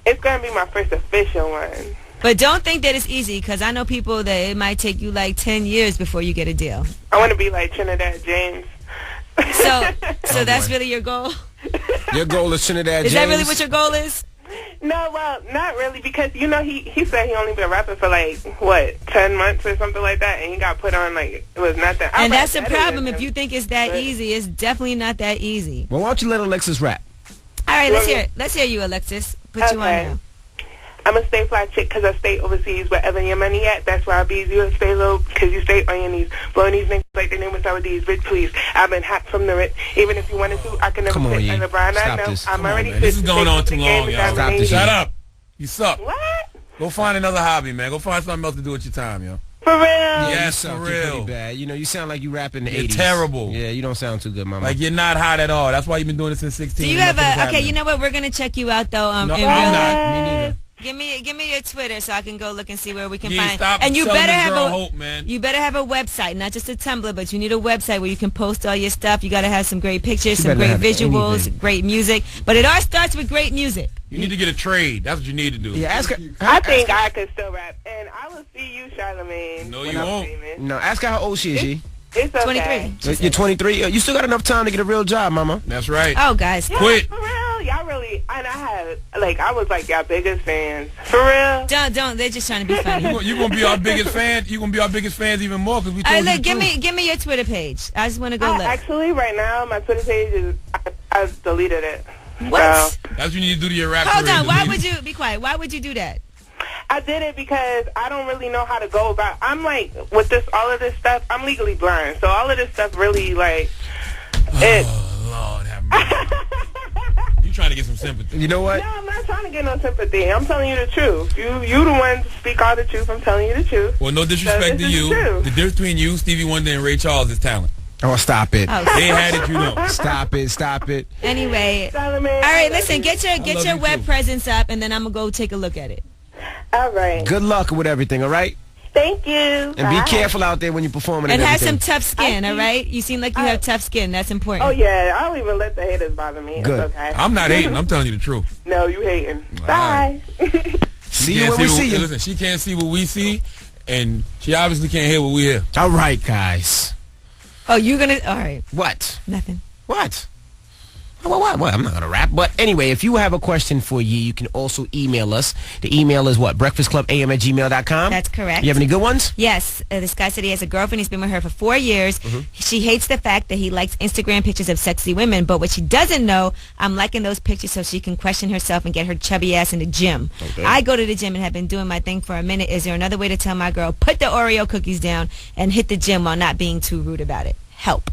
It's going to be my first official one. But don't think that it's easy, because I know people that it might take you like 10 years before you get a deal. I want to be like Trinidad James. So that's really your goal? Your goal is Trinidad James? Is that really what your goal is? No, well, not really, because, he said he only been rapping for, 10 months or something like that, and he got put on, it was not that. And that's the problem. If you think it's that easy, it's definitely not that easy. Well, why don't you let Alexis rap? All right, let's hear it. Let's hear you, Alexis. Put you on now. I'm a stay fly chick because I stay overseas. Wherever your money at, that's where I be. You stay low because you stay on your knees. Blowing these niggas like their name was with these. Rich, please. I've been hot from the rip. Even if you wanted to, I can never fit as LeBron. I know. I'm already fit. This is going on too long, y'all. Stop this. Shut up. You suck. What? Go find another hobby, man. Go find something else to do with your time, yo. For real? Yes, for real. You're pretty bad. You sound like you rap in the 80s. You're terrible. Yeah, you don't sound too good, mama. Like, you're not hot at all. That's why you've been doing it since 16. Do you have okay, you know what? We're going to check you out, though. No, I'm not. Me neither. Give me your Twitter so I can go look and see where we can Yeah, find. stop And you selling better this have girl a hope, man. You better have a website, not just a Tumblr, but you need a website where you can post all your stuff. You got to have some great pictures, some great visuals, great music. But it all starts with great music. You need to get a trade. That's what you need to do. Yeah, ask her. I think I could still rap, and I will see you, Charlamagne. No, you won't. No, ask her how old she is. It's okay. 23. You're 23. You still got enough time to get a real job, mama. That's right. Oh, guys. Quit. For real, y'all really, and I was like y'all biggest fans. For real? Don't. They're just trying to be funny. You gonna be our biggest fan? You gonna be our biggest fans even more because we told you the truth. Give me your Twitter page. I just want to go look. Actually, right now, my Twitter page is, I deleted it. What? So. That's what you need to do to your rap Hold career. on. Why would you be quiet? Why would you do that? I did it because I don't really know how to go about. I'm like with all of this stuff. I'm legally blind, so all of this stuff really like. Lord have mercy. You trying to get some sympathy? You know what? No, I'm not trying to get no sympathy. I'm telling you the truth. You the one to speak all the truth. I'm telling you the truth. Well, no disrespect to you. The difference between you, Stevie Wonder, and Ray Charles is talent. Oh, stop it. Oh, they had it, you know. Stop it. Anyway. All right, listen, get your web presence up, and then I'm going to go take a look at it. All right. Good luck with everything, all right? Thank you. And be careful out there when you're performing and have everything. some tough skin, all right? You seem like you have tough skin. That's important. Oh, yeah. I don't even let the haters bother me. Good. It's okay. I'm not hating. I'm telling you the truth. No, you hating. Bye. See you when we see you. Listen, she can't see what we see, and she obviously can't hear what we hear. All right, guys. Oh, you're going to... All right. What? Nothing. What? What? I'm not going to rap. But anyway, if you have a question for Yee, you can also email us. The email is what? breakfastclubam@gmail.com? That's correct. You have any good ones? Yes. This guy said he has a girlfriend. He's been with her for 4 years. She hates the fact that he likes Instagram pictures of sexy women. But what she doesn't know, I'm liking those pictures so she can question herself and get her chubby ass in the gym. Okay. I go to the gym and have been doing my thing for a minute. Is there another way to tell my girl, put the Oreo cookies down and hit the gym while not being too rude about it? Help.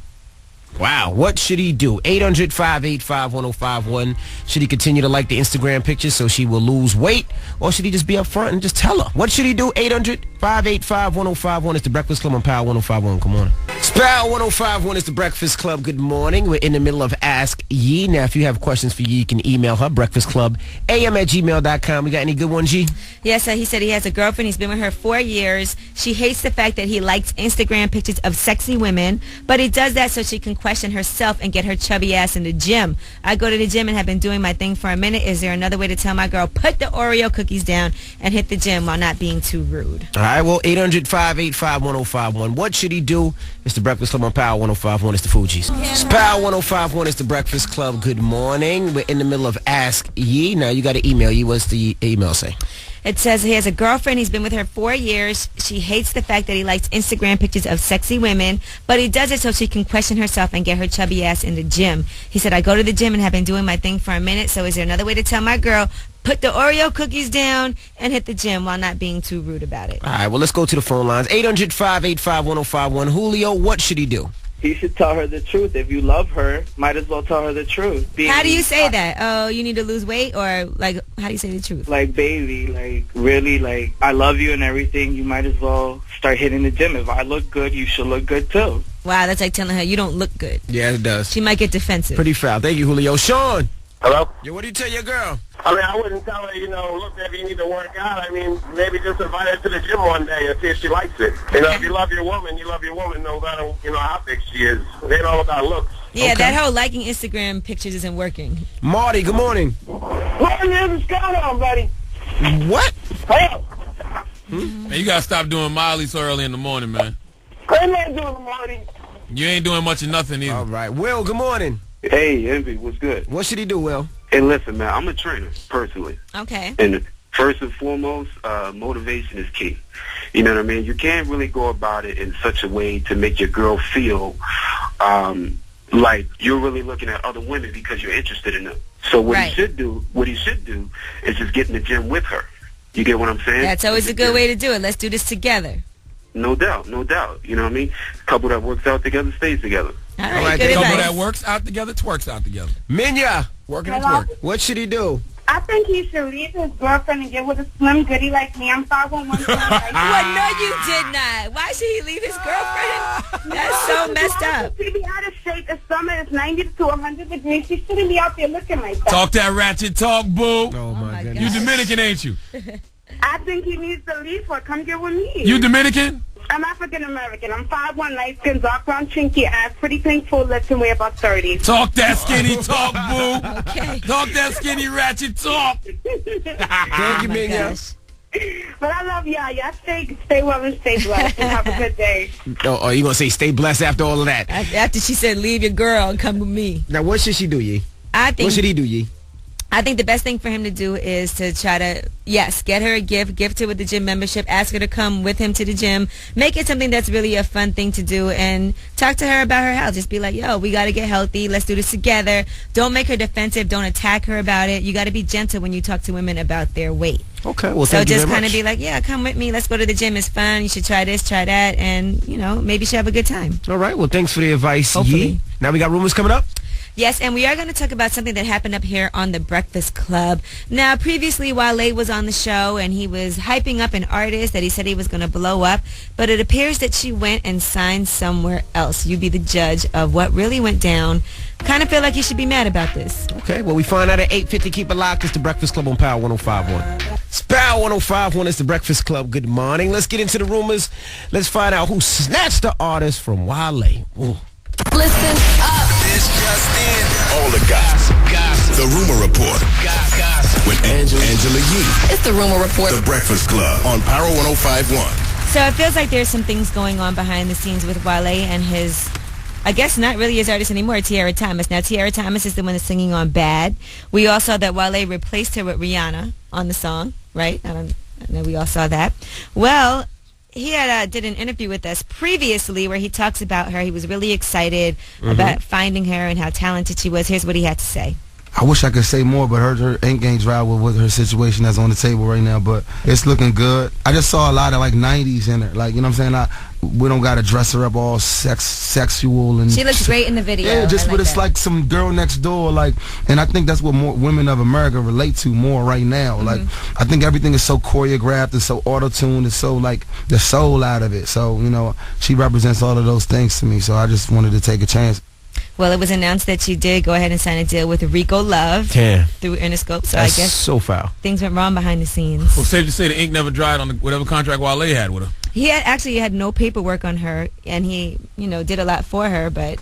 Wow. What should he do? 800-585-1051. Should he continue to like the Instagram pictures so she will lose weight? Or should he just be up front and just tell her? What should he do? 800-585-1051. It's the Breakfast Club on Power 105.1. Come on. It's Power 105.1. It's the Breakfast Club. Good morning. We're in the middle of Ask Yee. Now, if you have questions for Yee, you can email her, breakfastclubam@gmail.com. We got any good ones, Yee? Yes, he said he has a girlfriend. He's been with her 4 years. She hates the fact that he likes Instagram pictures of sexy women, but he does that so she can question herself and get her chubby ass in the gym. I go to the gym and have been doing my thing for a minute. Is there another way to tell my girl, put the Oreo cookies down and hit the gym while not being too rude? All right, well, 800-585-1051. What should he do? It's the Breakfast Club on Power 105.1. It's the Fugees. It's Power 105.1. It's the Breakfast Club. Good morning. We're in the middle of Ask Yee. Now, you got to email Yee. What's the email say? It says he has a girlfriend. He's been with her 4 years. She hates the fact that he likes Instagram pictures of sexy women, but he does it so she can question herself and get her chubby ass in the gym. He said, I go to the gym and have been doing my thing for a minute, so is there another way to tell my girl, put the Oreo cookies down and hit the gym while not being too rude about it? All right, well, let's go to the phone lines. 800-585-1051. Julio, what should he do? He should tell her the truth. If you love her, might as well tell her the truth. How do you say that? Oh, you need to lose weight? Or, like, how do you say the truth? Like, baby, like, really, like, I love you and everything. You might as well start hitting the gym. If I look good, you should look good, too. Wow, that's like telling her you don't look good. Yeah, it does. She might get defensive. Pretty foul. Thank you, Julio. Sean. Hello? Yo, what do you tell your girl? I mean, I wouldn't tell her, look, maybe you need to work out. I mean, maybe just invite her to the gym one day and see if she likes it. If you love your woman, you love your woman no matter, how big she is. It ain't all about looks. Yeah, okay. That whole liking Instagram pictures isn't working. Marty, good morning. What is going on, buddy? What? Hey. Man, you got to stop doing Miley so early in the morning, man. I'm not doing Marty. You ain't doing much of nothing either. All right. Will, good morning. Hey, Envy, what's good? What should he do, Will? Hey, listen, man, I'm a trainer, personally. Okay. And first and foremost, motivation is key. You know what I mean? You can't really go about it in such a way to make your girl feel like you're really looking at other women because you're interested in them. So what he should do is just get in the gym with her. You get what I'm saying? That's always a good way to do it. Let's do this together. No doubt, no doubt. You know what I mean? Couple that works out together stays together. All right, good couple that works out together, twerks out together. Minya. Working and twerk. What should he do? I think he should leave his girlfriend and get with a slim goodie like me. I'm 5'1", 110. Well, no, you did not. Why should he leave his girlfriend? That's so messed up. She be out of shape. The summer is 90 to 100 degrees. She shouldn't be out there looking like that. Talk that ratchet talk, boo. Oh, my goodness. You Dominican, ain't you? I think he needs to leave her. Come get with me. You Dominican? I'm African-American. I'm 5'1", light skin, dark brown, chinky ass, pretty pink, full lips, and weigh about 30. Talk that skinny talk, boo. Okay. Talk that skinny ratchet talk. Thank you, Minya. But I love y'all. Y'all stay well and stay blessed and have a good day. Oh, you going to say stay blessed after all of that? After she said leave your girl and come with me. Now, what should she do, Yee? I think. What should he do, Yee? I think the best thing for him to do is to try to, yes, get her a gift her with the gym membership, ask her to come with him to the gym, make it something that's really a fun thing to do, and talk to her about her health. Just be like, yo, we got to get healthy. Let's do this together. Don't make her defensive. Don't attack her about it. You got to be gentle when you talk to women about their weight. Okay, well, so thank you just very kind of much. be like, yeah, come with me. Let's go to the gym. It's fun. You should try this, try that, and, you know, maybe you should have a good time. All right, well, thanks for the advice, Hopefully. Yee. Now we got rumors coming up. Yes, and we are going to talk about something that happened up here on The Breakfast Club. Now, previously, Wale was on the show, and he was hyping up an artist that he said he was going to blow up, but it appears that she went and signed somewhere else. You be the judge of what really went down. Kind of feel like you should be mad about this. Okay, well, we find out at 8:50. Keep it locked. It's The Breakfast Club on Power 105.1. It's Power 105.1. It's The Breakfast Club. Good morning. Let's get into the rumors. Let's find out who snatched the artist from Wale. Ooh. Listen up. This just in. All the gossip. The Rumor Report. With Angela Yee. It's the Rumor Report. The Breakfast Club on Power 105.1. So it feels like there's some things going on behind the scenes with Wale and his, I guess not really his artist anymore, Tiara Thomas. Now, Tiara Thomas is the one that's singing on Bad. We all saw that Wale replaced her with Rihanna on the song, right? I know we all saw that. Well, he had did an interview with us previously where he talks about her. He was really excited about finding her and how talented she was. Here's what he had to say. I wish I could say more, but her ain't games right with her situation that's on the table right now, but it's looking good. I just saw a lot of like 90s in her, like, you know what I'm saying? We don't got to dress her up all sexual and she looks great in the video. Yeah, just but it's like some girl next door, like, and I think that's what more women of America relate to more right now. Like, I think everything is so choreographed and so auto-tuned and so like the soul out of it. So, you know, she represents all of those things to me. So I just wanted to take a chance. Well, it was announced that she did go ahead and sign a deal with Rico Love through Interscope. So That's I guess so foul. Things went wrong behind the scenes. Well, safe to say the ink never dried on whatever contract Wale had with her. He had no paperwork on her, and he, you know, did a lot for her, but...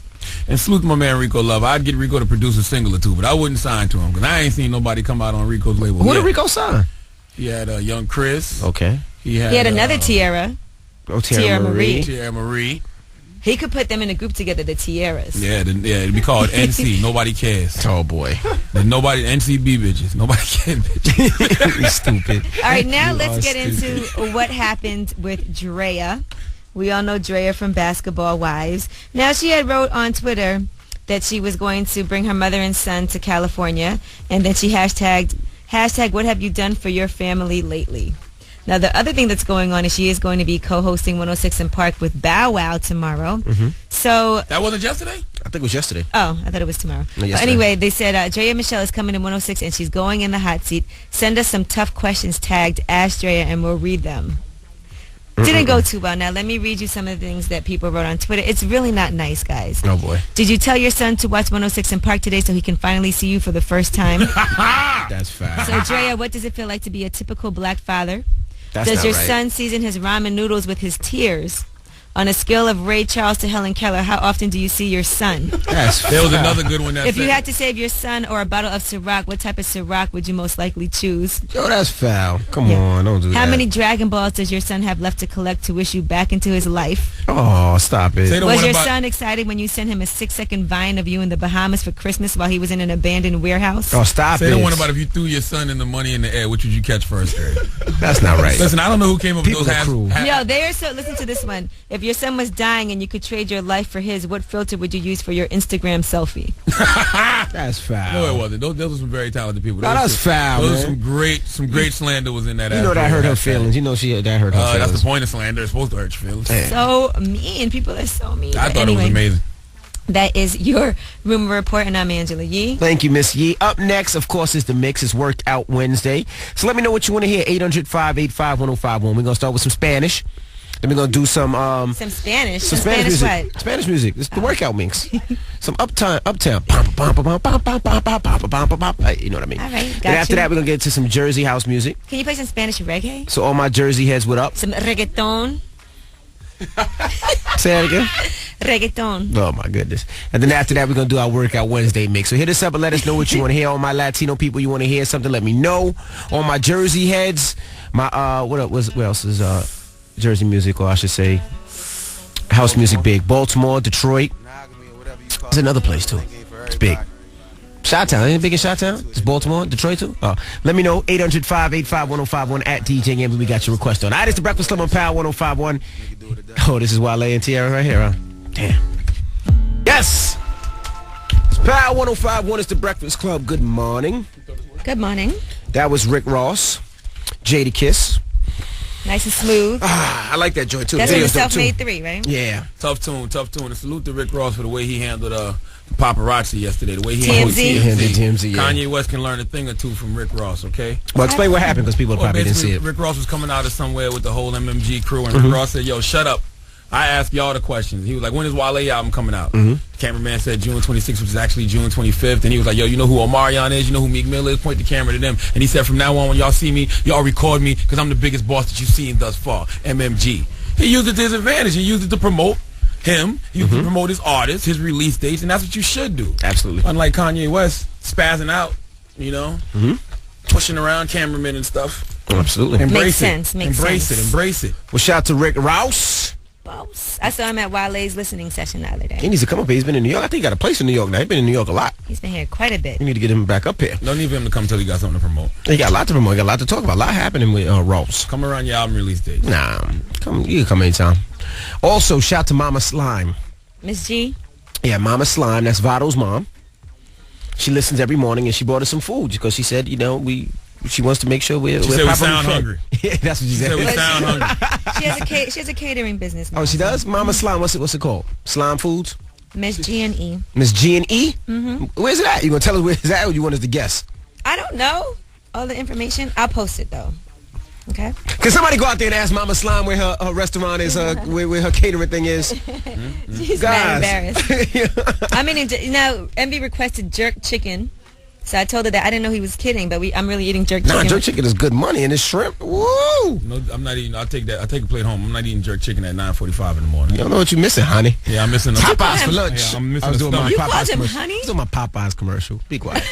And salute my man Rico Love. I'd get Rico to produce a single or two, but I wouldn't sign to him because I ain't seen nobody come out on Rico's label. Who did Rico sign? He had Young Chris. Okay. He had another Tiara. Oh, Tiara Marie. Tiara Marie. He could put them in a group together, the Tiaras. Yeah, it'd be called NC. Nobody cares. Oh, boy. Nobody, NCB bitches. Nobody cares, bitches. You're stupid. All right, now let's get into what happened with Drea. We all know Drea from Basketball Wives. Now, she had wrote on Twitter that she was going to bring her mother and son to California, and then she hashtagged, what have you done for your family lately? Now, the other thing that's going on is she is going to be co-hosting 106 in Park with Bow Wow tomorrow. So that wasn't yesterday? I think it was yesterday. Oh, I thought it was tomorrow. No, but anyway, they said Drea Michelle is coming to 106 and she's going in the hot seat. Send us some tough questions tagged Ask Drea and we'll read them. Didn't go too well. Now, let me read you some of the things that people wrote on Twitter. It's really not nice, guys. Oh, boy. Did you tell your son to watch 106 in Park today so he can finally see you for the first time? That's fast. So, Drea, what does it feel like to be a typical black father? That's Does not your right. son season his ramen noodles with his tears? On a scale of Ray Charles to Helen Keller, how often do you see your son? There was another good one. If you had to save your son or a bottle of Ciroc, what type of Ciroc would you most likely choose? Yo, that's foul. Come on, don't do that. How many Dragon Balls does your son have left to collect to wish you back into his life? Oh, stop it. Was your son excited when you sent him a 6-second vine of you in the Bahamas for Christmas while he was in an abandoned warehouse? Oh, stop Say it. the one about if you threw your son in the money in the air, which would you catch first? That's not right. Listen, I don't know who came up with those No, they are so. Listen to this one. If your son was dying and you could trade your life for his, what filter would you use for your Instagram selfie? That's foul. No, it wasn't. Those are some very talented people. No, that's foul, Those man. are some great slander was in that. You know that hurt her feelings. You know that hurt her feelings. That's the point of slander. It's supposed to hurt your feelings. So mean. People are so mean. I But thought it was anyway, amazing. That is your Rumor Report, and I'm Angela Yee. Thank you, Miss Yee. Up next, of course, is The Mix. It's Worked Out Wednesday. So let me know what you want to hear. 800-585-1051. We're going to start with some Spanish. Then we're going to do some Spanish. Some Spanish music. What? Spanish music. It's the workout mix. Some uptown. You know what I mean? All right, Then after that, we're going to get to some Jersey house music. Can you play some Spanish reggae? So all my Jersey heads, what up? Some reggaeton. Say that again. Reggaeton. Oh, my goodness. And then after that, we're going to do our Workout Wednesday mix. So hit us up and let us know what you want to hear. All my Latino people, you want to hear something, let me know. All my Jersey heads, my, what else is Jersey music, or I should say house music big. Baltimore, Detroit. There's another place, too. It's big. Chi-Town, ain't big in Chi-Town? It's Baltimore, Detroit too? Let me know, 800-585-1051 at DJ Envy. We got your request on. All right, it's the Breakfast Club on Power 105.1. Oh, this is Wale and Tierra right here, huh? Damn. Yes! It's Power 105.1. It's the Breakfast Club. Good morning. Good morning. That was Rick Ross, Jadakiss. Nice and smooth. I like that joint too. That's the Self-Made 3, right? Yeah. Tough tune. And salute to Rick Ross for the way he handled the paparazzi yesterday. The way he TMZ. handled TMZ, yeah. Kanye West can learn a thing or two from Rick Ross, okay? Well, explain what happened because people probably didn't see it. Rick Ross was coming out of somewhere with the whole MMG crew, and Rick Ross said, yo, shut up. I asked y'all the questions. He was like, when is Wale album coming out? The cameraman said June 26th, which is actually June 25th. And he was like, yo, you know who Omarion is? You know who Meek Mill is? Point the camera to them. And he said, from now on, when y'all see me, y'all record me because I'm the biggest boss that you've seen thus far, MMG. He used it to his advantage. He used it to promote him. He used it to promote his artists, his release dates, and that's what you should do. Absolutely. Unlike Kanye West, spazzing out, you know, pushing around cameramen and stuff. Absolutely. Embrace Makes it. sense. Embrace it. Well, shout out to Rick Ross. I saw him at Wale's listening session the other day. He needs to come up here. He's been in New York. I think he got a place in New York now. He's been in New York a lot. He's been here quite a bit. You need to get him back up here. No need for him to come till he got something to promote. He got a lot to promote. He got a lot to talk about. A lot happening with Ross. Come around your album release date. Nah, you can come anytime. Also, shout to Mama Slime. Miss G? Yeah, Mama Slime. That's Vado's mom. She listens every morning, and she brought us some food because she said, you know, she wants to make sure we're She said we sound hungry. Yeah, that's what she said. We sound hungry. She has a catering business now. Oh, she does? Mama Slime. What's it called? Slime Foods? Miss G&E. Miss G&E? Where's it at? You gonna tell us where it's at, or you want us to guess? I don't know all the information. I'll post it though. Okay. Can somebody go out there and ask Mama Slime where her restaurant is, where her catering thing is? She's mad embarrassed. I mean, you know, Envy requested jerk chicken. So I told her that I didn't know he was kidding, but I'm really eating jerk chicken. Nah, jerk chicken is good money, and it's shrimp. Woo! No, I'm not eating. I'll take that. I'll take a plate home. I'm not eating jerk chicken at 9:45 in the morning. You don't know what you're missing, honey. Yeah, I'm missing Popeyes for lunch. Yeah, I'm missing I was doing my You Popeyes called him commercial. honey? I was doing my Popeyes commercial. Be quiet.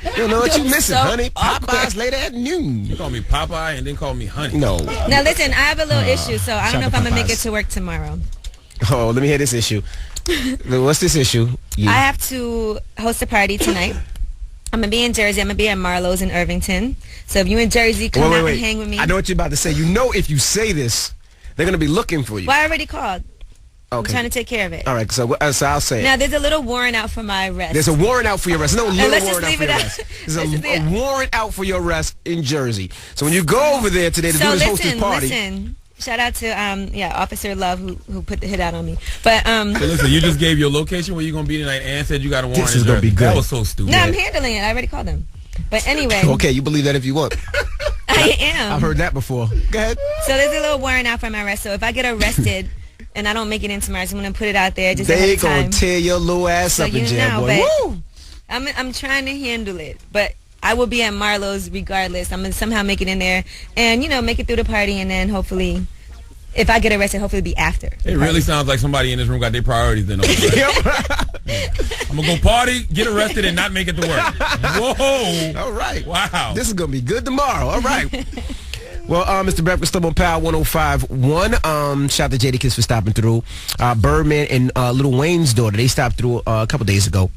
You don't know what you're missing, honey. Popeyes later at noon. You call me Popeye and then call me honey. No. Now listen, I have a little issue, so I don't know if I'm gonna make it Popeyes. to work tomorrow. Oh, let me hear this issue. What's this issue? I have to host a party tonight. I'm going to be in Jersey. I'm going to be at Marlowe's in Irvington. So if you in Jersey, come out and hang with me. I know what you're about to say. You know if you say this, they're going to be looking for you. Well, I already called. Okay. I'm trying to take care of it. All right, so I'll say it. Now, there's a little warrant out for my arrest. There's a warrant out for your arrest. No little let's warrant just out for leave your it arrest. out. There's a warrant out for your arrest in Jersey. So when you go over there today to do this hostess party. Listen. Shout out to Officer Love who put the hit out on me. But So listen, you just gave your location where you're gonna be tonight and said you got a warrant. This is gonna be good. That was so stupid. No, I'm handling it. I already called them. But anyway. Okay, you believe that if you want. I am. I've heard that before. Go ahead. So there's a little warrant out for my arrest. So if I get arrested and I don't make it in tomorrow, so I'm gonna put it out there just ahead They of time. gonna tear your little ass So up in you jail, know, boy. but Woo! I'm trying to handle it, but I will be at Marlowe's regardless. I'm gonna somehow make it in there and make it through the party, and then hopefully, if I get arrested, hopefully it'll be after. It really sounds like somebody in this room got their priorities then. I'm gonna go party, get arrested, and not make it to work. Whoa! All right. Wow. This is gonna be good tomorrow. All right. Well, Mr. Breakfast Club on Power 105.1. Shout out to Jadakiss for stopping through. Birdman and Lil Wayne's daughter, they stopped through a couple days ago.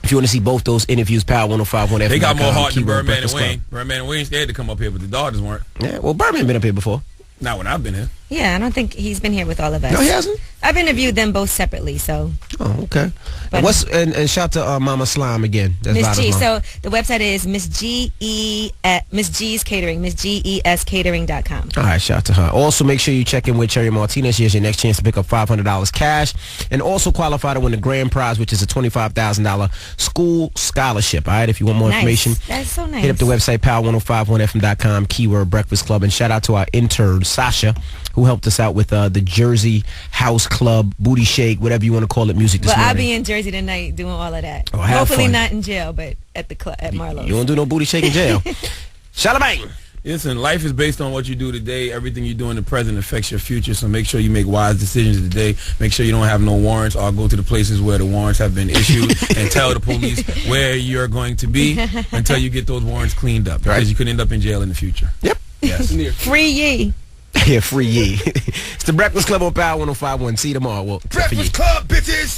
If you want to see both those interviews, Power 105.1 FM. They got more heart than Birdman and Wayne. Birdman and Wayne scared to come up here, but the daughters weren't. Yeah, well, Birdman been up here before. Not when I've been here. Yeah, I don't think he's been here with all of us. No, he hasn't? I've interviewed them both separately, so. Oh, okay. And shout to Mama Slime again. That's Miss G. mom. So the website is Miss G's Catering, MissGESCatering.com. All right, shout out to her. Also, make sure you check in with Cherry Martinez. She has your next chance to pick up $500 cash and also qualify to win the grand prize, which is a $25,000 school scholarship. All right, if you want more information, that's so nice. hit up the website, power1051fm.com, keyword Breakfast Club, and shout out to our intern, Sasha, who helped us out with the Jersey House Club, Booty Shake, whatever you want to call it, music this morning. I'll be in Jersey tonight doing all of that. Oh, have hopefully fun. not in jail, but at the club at Marlowe's. You won't do no booty shake in jail. Shalabang! Listen, life is based on what you do today. Everything you do in the present affects your future, so make sure you make wise decisions today. Make sure you don't have no warrants, or go to the places where the warrants have been issued and tell the police where you're going to be until you get those warrants cleaned up, because you could end up in jail in the future. Yep. Yes. Free ye. Yeah, free ye. It's the Breakfast Club on Power 105.1. See you tomorrow. Well, Breakfast Club, bitches!